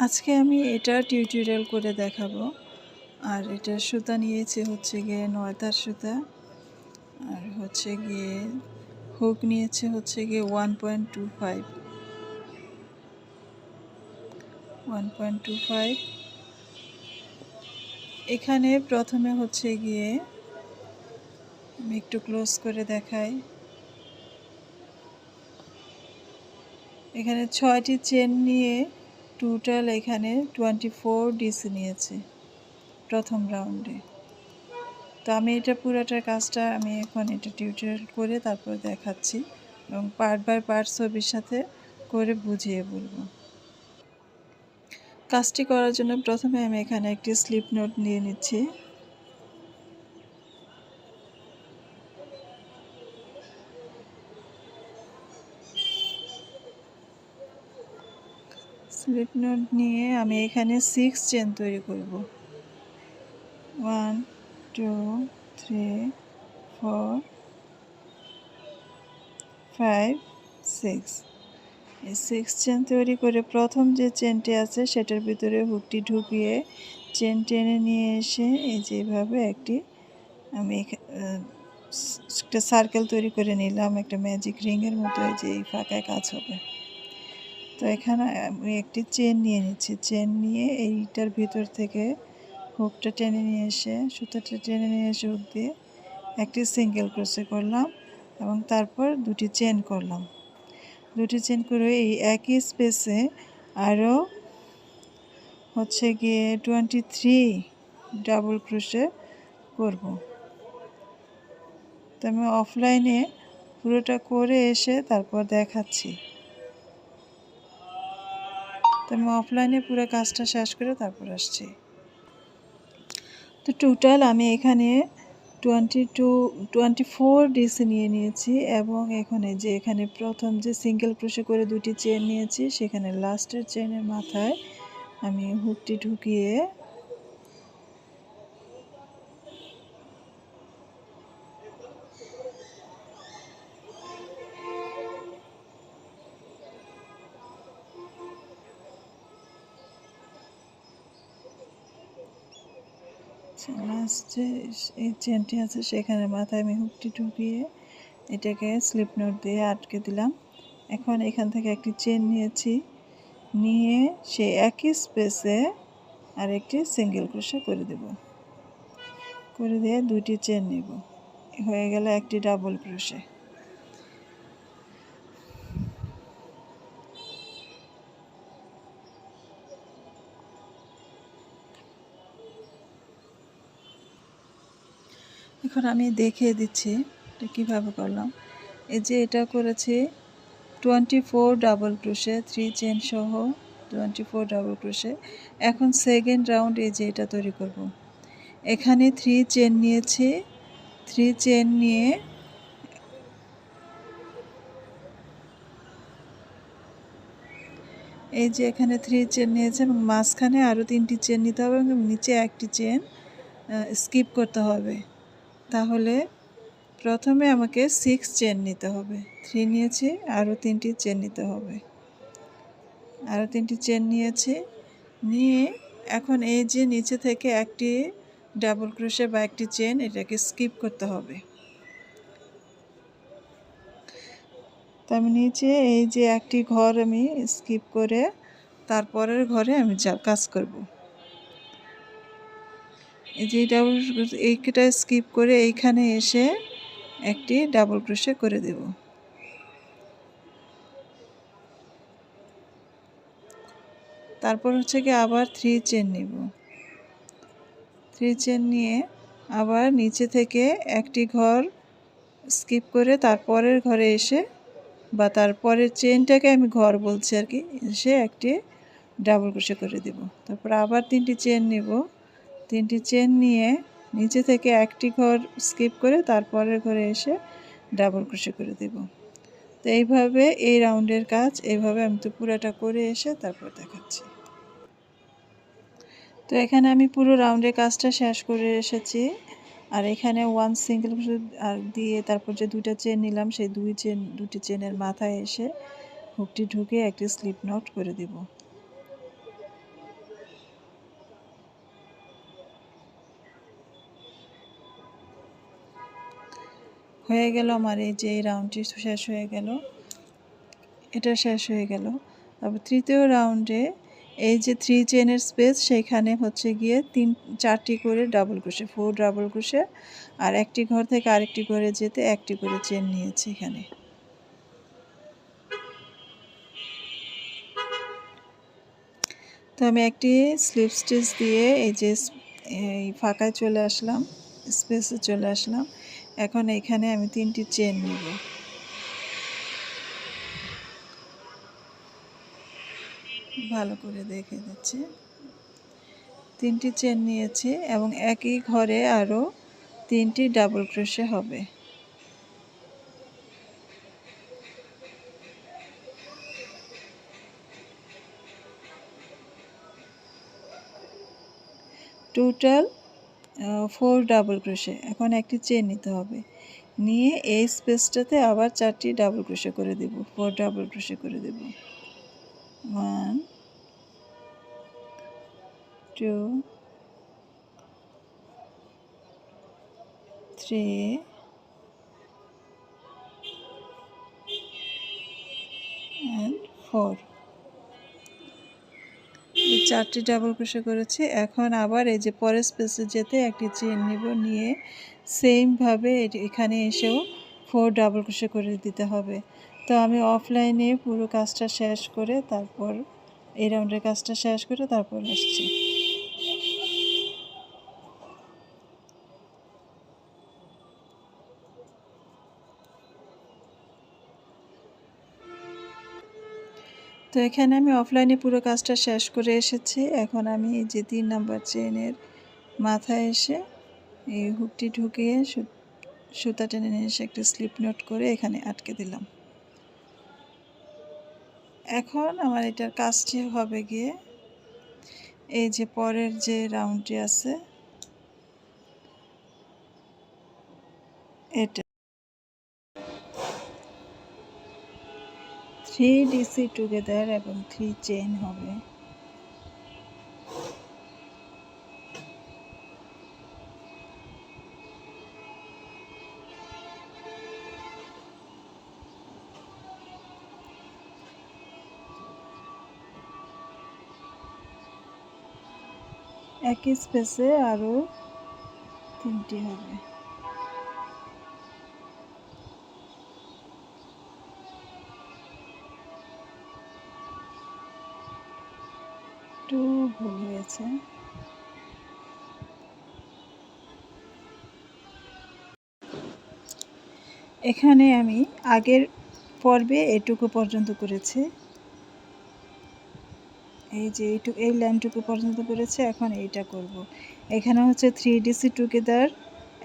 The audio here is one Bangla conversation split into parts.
আজকে আমি এটা টিউটোরিয়াল করে দেখাবো। আর এটা সুতা নিয়েছে হচ্ছে গিয়ে 9 তার সুতা, আর হচ্ছে গিয়ে হুক নিয়েছে হচ্ছে গিয়ে 1.25। এখানে প্রথমে হচ্ছে গিয়ে আমি একটু ক্লোজ করে দেখাই। এখানে 6টি চেন নিয়ে টোটাল এখানে 24 ডিসি নিয়েছে প্রথম রাউন্ডে। তো আমি এটা পুরোটার কাজটা আমি এখন এটা টিউটোরিয়াল করে তারপর দেখাচ্ছি এবং পার্ট বাই পার্ট ছবির সাথে করে বুঝিয়ে বলবো। কাজটি করার জন্য প্রথমে আমি এখানে একটি স্লিপ নোট নিয়ে নিচ্ছি। স্লিপ নোট নিয়ে আমি এখানে 6 চেন তৈরি করব। 1 2 3 4 5 6। এই 6 চেন তৈরি করে প্রথম যে চেনটি আছে সেটার ভিতরে হুকটি ঢুকিয়ে চেন টেনে নিয়ে এসে এই যেভাবে একটি আমি একটা সার্কেল তৈরি করে নিলাম, একটা ম্যাজিক রিংয়ের মতো। এই যে এই ফাঁকায় কাজ হবে। তো এখানে আমি একটি চেন নিয়ে নিচ্ছি। চেন নিয়ে এইটার ভিতর থেকে হুকটা টেনে নিয়ে এসে সুতাটা টেনে নিয়ে এসে হুক দিয়ে একটি সিঙ্গেল ক্রোশে করলাম এবং তারপর দুটি চেন করলাম। দুটি চেন করে এই একই স্পেসে আরও হচ্ছে গিয়ে 23 ডাবল ক্রোশে করব। তো আমি অফলাইনে পুরোটা করে এসে তারপর দেখাচ্ছি। তো আমি অফলাইনে পুরো কাজটা শেষ করে তারপর আসছি। তো টোটাল আমি এখানে 24 ডিসি নিয়ে নিয়েছি এবং এখানে প্রথম যে সিঙ্গেল ক্রোশে করে দুটি চেন নিয়েছি সেখানে লাস্টের চেনের মাথায় আমি হুকটি ঢুকিয়ে লাস্ট যে এই চেনটি আছে সেখানে মাথায় আমি হুকটি ঢুকিয়ে এটাকে স্লিপ নোট দিয়ে আটকে দিলাম। এখন এখান থেকে একটি চেন নিয়েছি, নিয়ে সেই একই স্পেসে আরেকটি সিঙ্গেল ক্রোশে করে দেব। করে দিয়ে দুটি চেন নেব, হয়ে গেল একটি ডাবল ক্রোশে। এখন আমি দেখিয়ে দিচ্ছি এটা কীভাবে করলাম। এই যে এটা করেছি 24 ডাবল ক্রোশে 3 চেন সহ 24 ডাবল ক্রোশে। এখন সেকেন্ড রাউন্ড এই যে এটা তৈরি করব। এখানে 3 চেন নিয়েছি, 3 চেন নিয়ে এই যে এখানে 3 চেন নিয়েছে এবং মাঝখানে আরও 3টি চেন নিতে হবে এবং নিচে একটি চেন স্কিপ করতে হবে। তাহলে প্রথমে আমাকে 6 চেন নিতে হবে। 3 নিয়েছি, আরও 3টি চেন নিতে হবে। আরও 3টি চেন নিয়েছি, নিয়ে এখন এই যে নিচে থেকে একটি ডাবল ক্রোশে বা একটি চেন এটাকে স্কিপ করতে হবে। তো আমি নিচে এই যে একটি ঘর আমি স্কিপ করে তারপরের ঘরে আমি কাজ করব। এই যে ডাবল এইটা স্কিপ করে এইখানে এসে একটি ডাবল ক্রোশে করে দেব। তারপর হচ্ছে কি আবার 3 চেন নিব। 3 চেন নিয়ে আবার নিচে থেকে একটি ঘর স্কিপ করে তারপরের ঘরে এসে বা তারপরের চেনটাকে আমি ঘর বলছি আর কি, এসে একটি ডাবল ক্রোশে করে দেব। তারপর আবার 3টি চেন নেব। 3টি চেন নিয়ে নিচে থেকে একটি ঘর স্কিপ করে তারপরের ঘরে এসে ডাবল ক্রোশে করে দেব। তো এইভাবে এই রাউন্ডের কাজ এইভাবে আমি তো পুরোটা করে এসে তারপর দেখাচ্ছি। তো এখানে আমি পুরো রাউন্ডের কাজটা শেষ করে এসেছি। আর এখানে 1 সিঙ্গেল আর দিয়ে তারপর যে 2টা চেন নিলাম সেই দুটি চেনের মাথায় এসে হুকটি ঢুকে একটি স্লিপ নট করে দেব। হয়ে গেল আমার এই যে এই রাউন্ডটি শেষ হয়ে গেল, এটা শেষ হয়ে গেল। তারপর তৃতীয় রাউন্ডে এই যে 3 চেনের স্পেস সেইখানে হচ্ছে গিয়ে 4টি করে ডাবল ক্রোশে, 4 ডাবল ক্রোশে, আর একটি ঘর থেকে আরেকটি ঘরে যেতে একটি করে চেন নিয়েছি এখানে। তো আমি একটি স্লিপ স্টিচ দিয়ে এই যে এই ফাঁকায় চলে আসলাম, স্পেসে চলে আসলাম। এখন এখানে আমি 3টি চেন নিব। ভালো করে দেখে দিচ্ছি, 3টি চেন নিয়েছি এবং একই ঘরে আরও 3টি ডাবল ক্রোশে হবে। Total 4 double crochet. এখন একটি চেন নিতে হবে, নিয়ে এই স্পেসটাতে আবার 4টি ডাবল ক্রোশে করে দেব, 4 ডাবল ক্রোশে করে দেব। 1 2 3 and 4। এই 4টি ডাবল ক্রোশে করেছি। এখন আবার এই যে পরের স্পেসে যেতে একটি চেন নিব, নিয়ে সেমভাবে এখানে এসেও 4 ডাবল ক্রোশে করে দিতে হবে। তো আমি অফলাইনে পুরো কাজটা শেষ করে তারপর এই রাউন্ডের কাজটা শেষ করে তারপর আসছি। তো এখানে আমি অফলাইনে পুরো কাজটা শেষ করে এসেছি। এখন আমি এই যে 3 নাম্বার চেনের মাথায় এসে এই হুকটি ঢুকিয়ে সুতা টেনে নিয়ে এসে একটা স্লিপ নোট করে এখানে আটকে দিলাম। এখন আমার এটার কাজটি হবে গিয়ে এই যে পরের যে রাউন্ডটি আছে এটা 3 ডিসি টুগেদার এবং 3 চেইন হবে। একই স্পেসে আরও 3টি হবে। একটু ভুল হয়েছে। এখানে আমি আগের পর্বে এটুকু পর্যন্ত করেছি, এই যে এই লাইনটুকু পর্যন্ত করেছি। এখন এইটা করব। এখানে হচ্ছে 3 ডিসি টুগেদার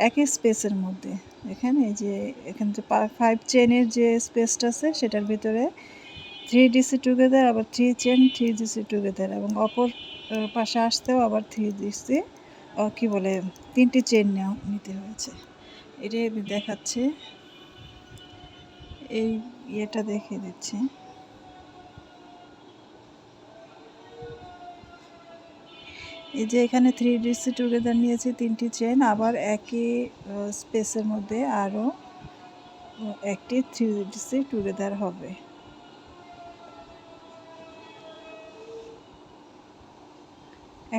একই স্পেসের মধ্যে, এখানে এই যে এখানে যে 5 চেনের যে স্পেসটা আছে সেটার ভিতরে 3 ডিসি টুগেদার, আবার 3 চেন 3 ডিসি টুগেদার, এবং অপর পাশে আসতেও আবার 3 ডিসি কি বলে 3টি চেন নিতে হয়েছে। এটাই আমি দেখাচ্ছি, এই ইয়েটা দেখিয়ে দিচ্ছি। এই যে এখানে 3 ডিসি টুগেদার নিয়েছি 3টি চেন, আবার একই স্পেসের মধ্যে আরও একটি 3 ডিসি টুগেদার হবে।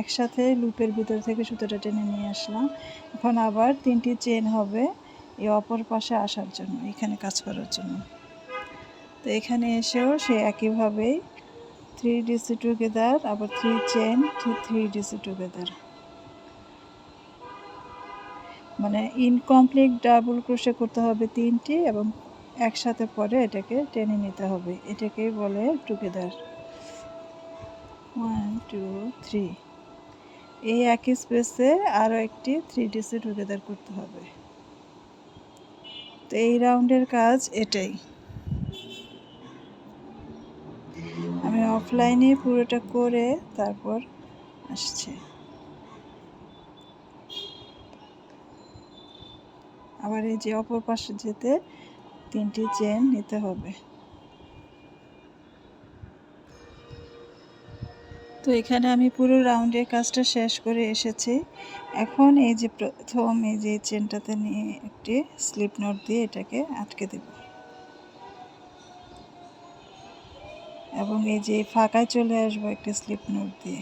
একসাথে লুপের ভিতর থেকে সুতোটা টেনে নিয়ে আসলাম। এখন আবার 3টি চেন হবে এই অপর পাশে আসার জন্য, এখানে কাজ করার জন্য। তো এখানে এসেও সে একইভাবেই 3 ডিসি টুগেদার, আবার 3 চেন 3 ডিসি টুগেদার, মানে ইনকমপ্লিট ডাবল ক্রোশে করতে হবে 3টি, এবং একসাথে পরে এটাকে টেনে নিতে হবে, এটাকেই বলে টুগেদার। 1 2 3। এই একই স্পেসে আরও একটি 3 ডিসি টুগেদার করতে হবে। তো এই রাউন্ডের কাজ এটাই। আমি অফলাইনে পুরোটা করে তারপর আসছি। আবার এই যে অপর পাশে যেতে 3টি চেন নিতে হবে। তো তো এখানে আমি পুরো রাউন্ডের কাজটা শেষ করে এসেছি। এখন এই যে প্রথম এই যে চেনটাতে নিয়ে একটি স্লিপ নট দিয়ে এটাকে আটকে দেব এবং এই যে ফাঁকায় চলে আসবো একটা স্লিপ নট দিয়ে।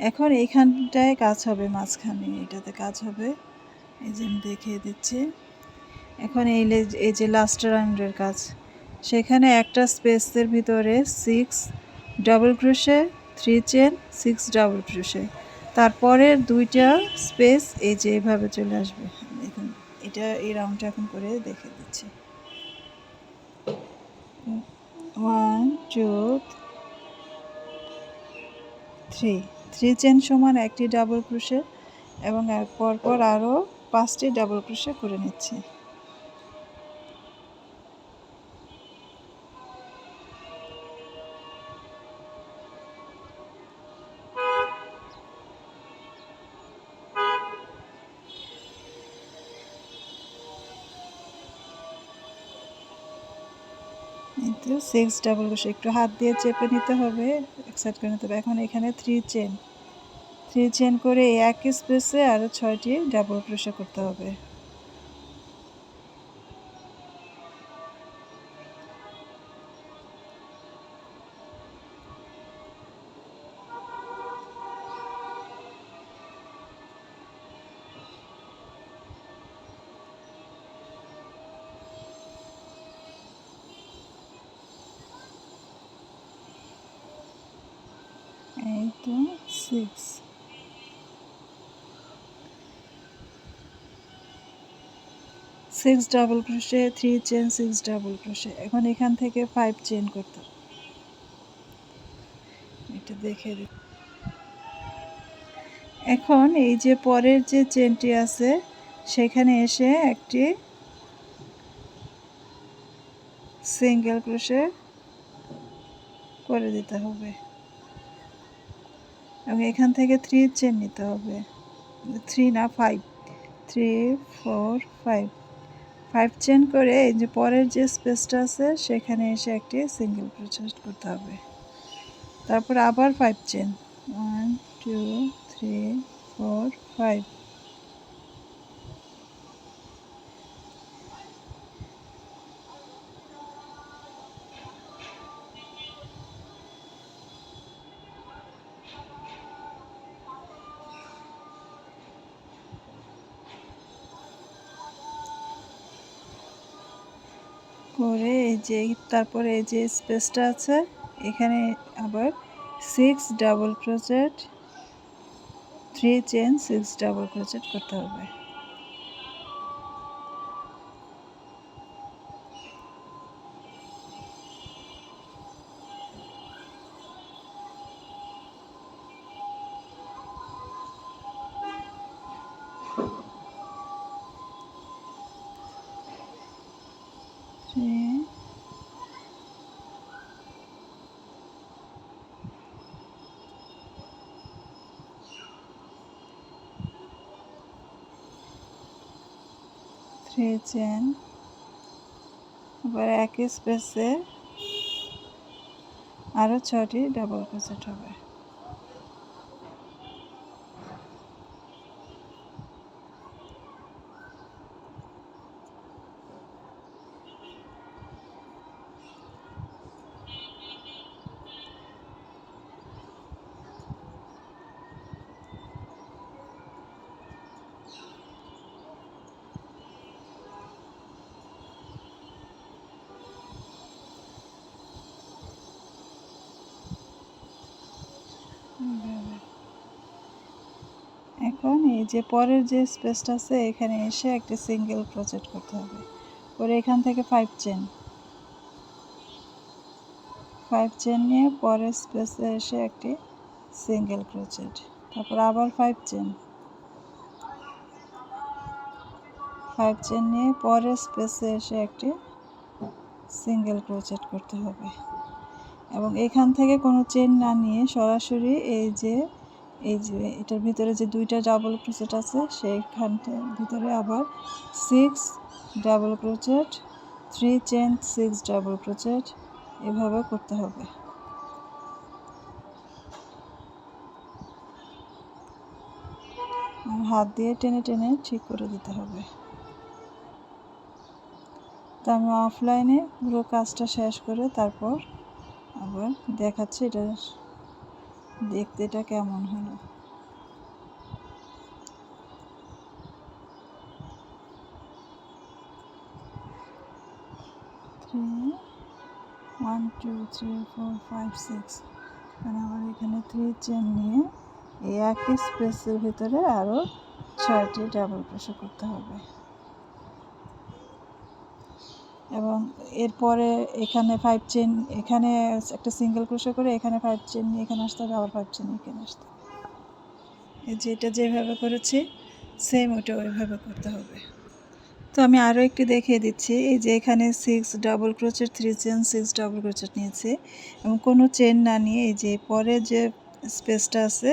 এখন এইখানটায় কাজ হবে, মাঝখানে এটাতে কাজ হবে, এই যে আমি দেখিয়ে দিচ্ছি। এখন এই যে লাস্ট রাউন্ডের কাজ, সেখানে একটা স্পেসের ভিতরে 6 double crochet, 3 chain, 6 double crochet, তারপরের দুইটা স্পেস এই যে এইভাবে চলে আসবে। দেখুন এটা এই রাউন্ডটা এখন করে দেখে দিচ্ছি। 1 2 3 চেন সমান একটি ডাবল ক্রোশে এবং পরপর আরও 5টি ডাবল ক্রোশে করে নিচ্ছি। কিন্তু 6 ডাবল ক্রোশে একটু হাত দিয়ে চেপে নিতে হবে, এক সাইড করে নিতে হবে। এখন এখানে 3 চেন করে একই স্পেসে আরও 6টি ডাবল ক্রোশে করতে হবে। এই তো 6 double crochet, 3 chain, 6 double crochet. এখন এখান থেকে 5 চেন করতে হবে। এটা দেখে দিই। এখন এই যে পরের যে চেনটি আছে সেখানে এসে একটি সিঙ্গেল ক্রোশে করে দিতে হবে এবং এখান থেকে 3 চেন নিতে হবে, 3 না 5, 3 4 5 চেন করে এই যে পরের যে স্পেসটা আছে সেখানে এসে একটি সিঙ্গেল ক্রোশে করতে হবে। তারপর আবার 5 চেন, 1 2 3 4 5। করে এই যে তারপরে এই যে স্পেসটা আছে এখানে আবার 6 double crochet, 3 chain, 6 double crochet করতে হবে। থ্রি চেন, আবার একই স্পেসে আরও 6টি ডাবল ক্রোশেট হবে। এখন এই যে পরের যে স্পেসটা আছে এখানে এসে একটা সিঙ্গেল ক্রোশেট করতে হবে, করে এখান থেকে 5 চেন নিয়ে পরের স্পেসে এসে একটি সিঙ্গেল ক্রোশেট, তারপর আবার 5 চেন নিয়ে পরের স্পেসে এসে একটি সিঙ্গেল ক্রোশেট করতে হবে এবং এখান থেকে কোনো চেন না নিয়ে সরাসরি এই যে এটার ভিতরে যে দুইটা ডাবল ক্রোশেট আছে সেইখানটার ভিতরে আবার 6 double crochet, 3 chain, 6 double crochet এভাবে করতে হবে। হাত দিয়ে টেনে টেনে ঠিক করে দিতে হবে। তো আমি অফলাইনে পুরো কাজটা শেষ করে তারপর আবার দেখাচ্ছি এটা দেখতে এটা কেমন হলো। 3 1 2 3 4 5 6 মানে আবার এখানে 3 চেন নিয়ে এই একই স্পেসের ভিতরে আরও 6টি ডাবল ক্রোশে করতে হবে। এবং এরপরে এখানে 5 চেন, এখানে একটা সিঙ্গেল ক্রোশে করে এখানে 5 চেন নিয়ে এখানে আসতে হবে, আবার 5 চেন নিয়ে এখানে আসতে হবে। এই যে এটা যেভাবে করেছি সেম ওটা ওইভাবে করতে হবে। তো আমি আরও একটি দেখিয়ে দিচ্ছি। এই যে এখানে 6 double crochet 3 chain 6 double crochet নিয়েছি এবং কোনো চেন না নিয়ে এই যে পরে যে স্পেসটা আছে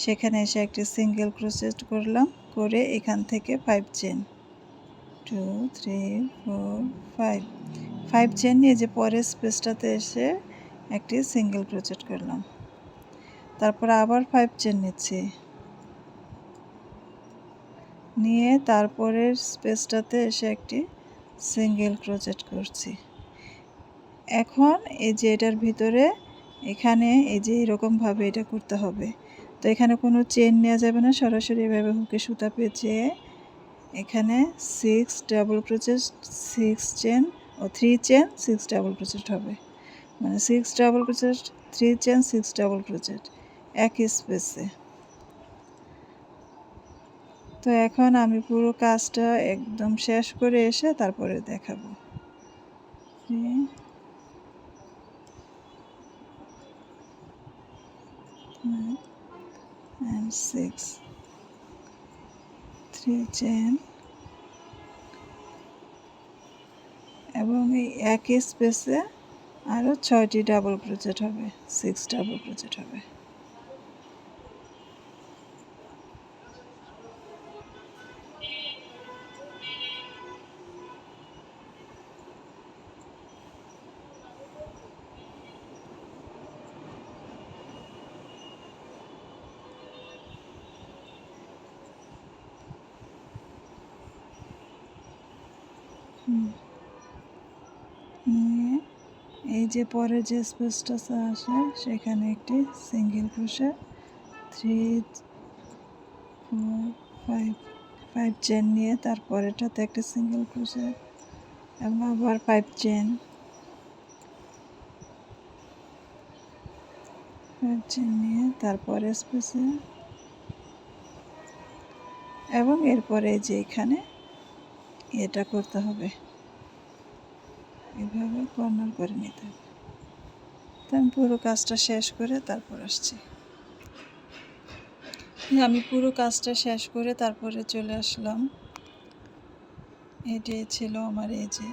সেখানে এসে একটি সিঙ্গেল ক্রোচেট করলাম, করে এখান থেকে 5 চেন 2 3 4 5 5 চেন নিয়ে যে পরের স্পেসটাতে এসে একটি সিঙ্গেল ক্রোচেট করলাম, তারপর আবার 5 চেন নিচ্ছি, নিয়ে তারপরের স্পেসটাতে এসে একটি সিঙ্গেল ক্রোচেট করছি। এখন এই যে এটার ভিতরে এখানে এই যে এরকমভাবে এটা করতে হবে। তো এখানে কোনো চেন নেওয়া যাবে না, সরাসরি এভাবে হুকে সুতা পেঁচিয়ে এখানে 6 ডাবল ক্রোচেট 6 চেন ও 3 চেন 6 ডাবল ক্রোচেট হবে, মানে 6 double crochet 3 chain 6 double crochet একই স্পেসে। তো এখন আমি পুরো কাজটা একদম শেষ করে এসে তারপরে দেখাবো। 3 and 6 3 চেন এবং এই একই স্পেসে আরও 6টি ডাবল ক্রোচেট হবে, 6 ডাবল ক্রোচেট হবে। নিয়ে এই যে পরে যে স্পেসটা আসে সেখানে একটি সিঙ্গেল ক্রোশে 3 4 5 5 চেন নিয়ে তারপরেটাতে একটা সিঙ্গেল ক্রোশে এবং আবার 5 চেন 5 চেন নিয়ে তারপরে স্পেসে এবং এরপরে যে এখানে এটা করতে হবে, এভাবে কর্নার করে নিতে হবে। তো আমি পুরো কাজটা শেষ করে তারপর আসছি। আমি পুরো কাজটা শেষ করে তারপরে চলে আসলাম। এটাই ছিল আমার এই যে